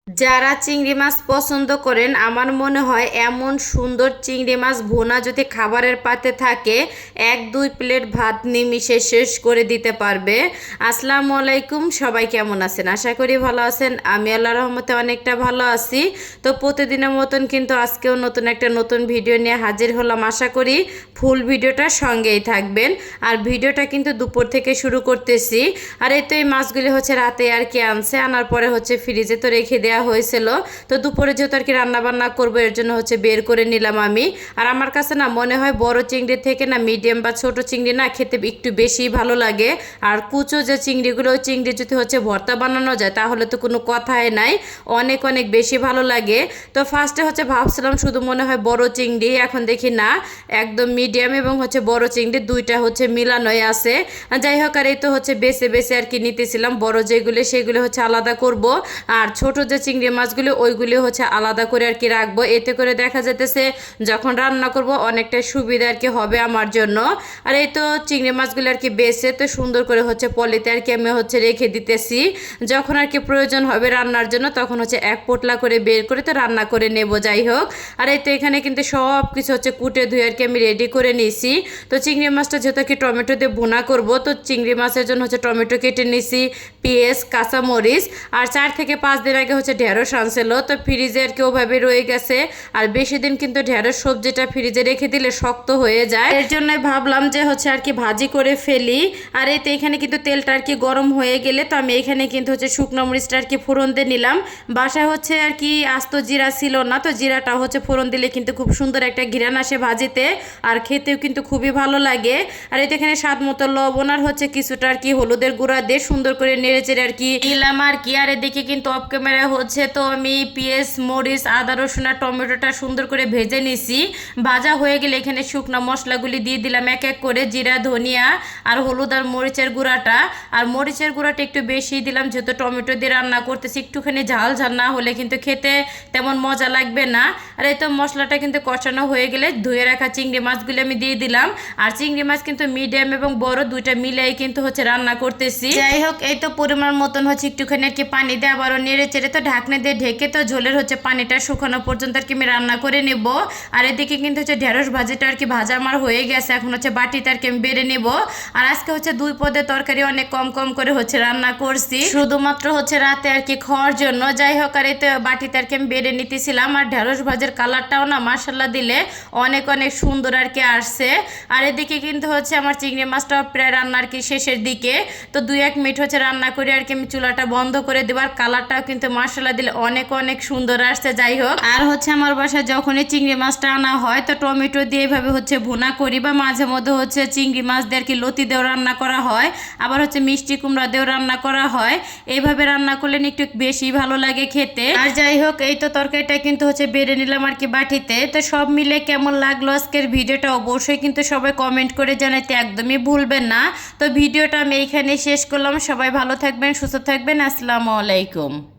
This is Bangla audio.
যারা চিংড়ি মাছ পছন্দ করেন আমার মনে হয় এমন সুন্দর চিংড়ি মাছ ভুনা যদি খাবারের পাতে থাকে 1-2 প্লেট ভাত নিমিষে শেষ করে দিতে পারবে। আসসালামু আলাইকুম, সবাই কেমন আছেন? আশা করি ভালো আছেন। আমি আল্লাহর রহমতে অনেকটা ভালো আছি। তো প্রতিদিনের মতন কিন্তু আজকেও নতুন ভিডিও নিয়ে হাজির হলাম। আশা করি ফুল ভিডিওটার সঙ্গেই থাকবেন। আর ভিডিওটা কিন্তু দুপুর থেকে শুরু করতেছি। আর এই তো এই মাছগুলি হচ্ছে রাতে আর কি আনছে, আনার পরে হচ্ছে ফ্রিজে তো রেখে দেওয়া হয়েছিল। তো দুপুরে যেহেতু আর কি রান্না বান্না করবো এর জন্য হচ্ছে বের করে নিলাম আমি। আর আমার কাছে না মনে হয় বড় চিংড়ি থেকে না মিডিয়াম বা ছোট চিংড়ি না খেতে একটু বেশি ভালো লাগে। আর কুচো যে চিংড়িগুলো, ওই চিংড়ি যদি হচ্ছে ভর্তা বানানো যায় তাহলে তো কোনো কথাই নাই, অনেক অনেক বেশি ভালো লাগে। তো ফার্স্টে হচ্ছে ভাবছিলাম শুধু মনে হয় বড় চিংড়ি, এখন দেখি না একদম মিডিয়াম এবং হচ্ছে বড় চিংড়ি দুইটা হচ্ছে মিলানোই আছে। যাই হোক, আর এই তো হচ্ছে বেছে বেছে আর কি নিতেছিলাম। বড় যেগুলো সেগুলো হচ্ছে আলাদা করব, আর ছোট যে চিংড়ি মাছগুলো ওইগুলি হচ্ছে আলাদা করে আর কি রাখবো। এতে করে দেখা যেতেছে যখন রান্না করব অনেকটা সুবিধা আর কি হবে আমার জন্য। আর এই তো চিংড়ি মাছগুলো আর কি বেছে তো সুন্দর করে হচ্ছে পলিতে আর কি আমি হচ্ছে রেখে দিতেছি। যখন আর কি প্রয়োজন হবে রান্নার জন্য তখন হচ্ছে এক পোটলা করে বের করে তো রান্না করে নেব। যাই হোক, আর এই তো এখানে কিন্তু সব কিছু হচ্ছে কুটে ধুয়ে আর কি আমি রেডি করে নিয়েছি। তো চিংড়ি মাছটা যেহেতু কি টমেটো দিয়ে ভুনা করব, তো চিংড়ি মাছের জন্য হচ্ছে টমেটো কেটে নিয়েছি, পেঁয়াজ, কাঁচামরিচ। আর 4 থেকে 5 দিন আগে হচ্ছে ঢেঁড়স আনছিল, তো ফ্রিজে আর কি ওভাবে রয়ে গেছে। আর বেশি দিন কিন্তু ঢেঁড়স সবজিটা ফ্রিজে রেখে দিলে শক্ত হয়ে যায়, এর জন্য ভাবলাম যে হচ্ছে আর কি ভাজি করে ফেলি। আর এই তো এখানে কিন্তু তেলটা আর কি গরম হয়ে গেলে তো আমি এখানে কিন্তু হচ্ছে শুকনো মরিচটা আর কি ফোড়ন দিয়ে নিলাম। বাসায় হচ্ছে আর কি আস্ত জিরা ছিল না, তো জিরাটা হচ্ছে ফোড়ন দিলে কিন্তু খুব সুন্দর একটা ঘ্রাণ আসে ভাজিতে, আর খেতেও কিন্তু খুবই ভালো লাগে। আর এই তো এখানে স্বাদ মতো লবণ আর হচ্ছে কিছুটা আর কি হলুদের গুঁড়া দিয়ে সুন্দর করে নেড়েচেড়ে আর কি দিলাম আর কি। আর এদিকে কিন্তু অফ ক্যামেরা হচ্ছে তো আমি পেঁয়াজ, মরিচ, আদা, রসুন আর টমেটোটা সুন্দর করে ভেজে নিছি। ভাজা হয়ে গেলে এখানে শুকনো মশলাগুলি দিয়ে দিলাম এক এক করে, জিরা, ধনিয়া আর হলুদ আর মরিচের গুঁড়াটা। আর মরিচের গুঁড়াটা একটু বেশি দিলাম যেহেতু টমেটো দিয়ে রান্না করতেছি, একটুখানি ঝাল ঝাল না হলে কিন্তু খেতে তেমন মজা লাগবে না। আর এই তো মশলাটা কিন্তু কষানো হয়ে গেলে ধুয়ে রাখা চিংড়ি মাছগুলো আমি দিয়ে দিলাম। আর চিংড়ি মাছ কিন্তু মিডিয়াম এবং বড় দুইটা মিলাই কিন্তু হচ্ছে রান্না করতেছি। যাই হোক, এই তো পরিমাণ মতন হচ্ছে একটুখানি আর কি পানি দিয়ে আবারও নেড়ে চেড়ে তো ঢাকনা দিয়ে ঢেকে তো ঝোলের হচ্ছে পানিটা শুকানো পর্যন্ত আর কি আমি রান্না করে নেব। আর এদিকে কিন্তু হচ্ছে ঢেঁড়স ভাজিটা আর কি ভাজা আমার হয়ে গেছে, এখন হচ্ছে বাটিতে আর কি আমি বেড়ে নেব। আর আজকে হচ্ছে 2 পদের তরকারি অনেক কম কম করে হচ্ছে রান্না করছি, শুধুমাত্র হচ্ছে রাতে আর কি খাওয়ার জন্য। যাই হোক, আর এই তো বাটিতে আর কি আমি বেড়ে নিতেছিলাম। আর ঢেঁড়স ভাজের কালারটাও না মাশাল্লাহ দিলে অনেক অনেক সুন্দর আর কি আসছে। আর এদিকে কিন্তু হচ্ছে আমার চিংড়ি মাছটাও প্রায় রান্না আর কি শেষের দিকে, তো 2-1 মিনিট হচ্ছে রান্না করে আর কি আমি চুলাটা বন্ধ করে দেবার। কালারটাও কিন্তু মাশাল্লাহ দিলে অনেক অনেক সুন্দর আসছে। যাই হোক, আর হচ্ছে আমার বাসায় যখনই চিংড়ি মাছটা আনা হয় তো টমেটো দিয়ে এভাবে হচ্ছে ভুনা করি, বা মাঝে মধ্যে হচ্ছে চিংড়ি মাছ দিয়ে আর কি লতি দিয়েও রান্না করা হয়, আবার হচ্ছে মিষ্টি কুমড়া দিয়েও রান্না করা হয়। এইভাবে রান্না করলে একটু বেশি ভালো লাগে খেতে। আর যাই হোক, এই তো তরকারিটা কিন্তু হচ্ছে বেড়ে নিলাম আর কি বাটিতে। তো সব মিলে কেমন লাগলো আজকের ভিডিওটা অবশ্যই কিন্তু সবাই কমেন্ট করে জানাতে একদমই ভুলবেন না। তো ভিডিওটা আমি এইখানে শেষ করলাম। সবাই ভালো থাকবেন, সুস্থ থাকবেন। আসসালামু আলাইকুম।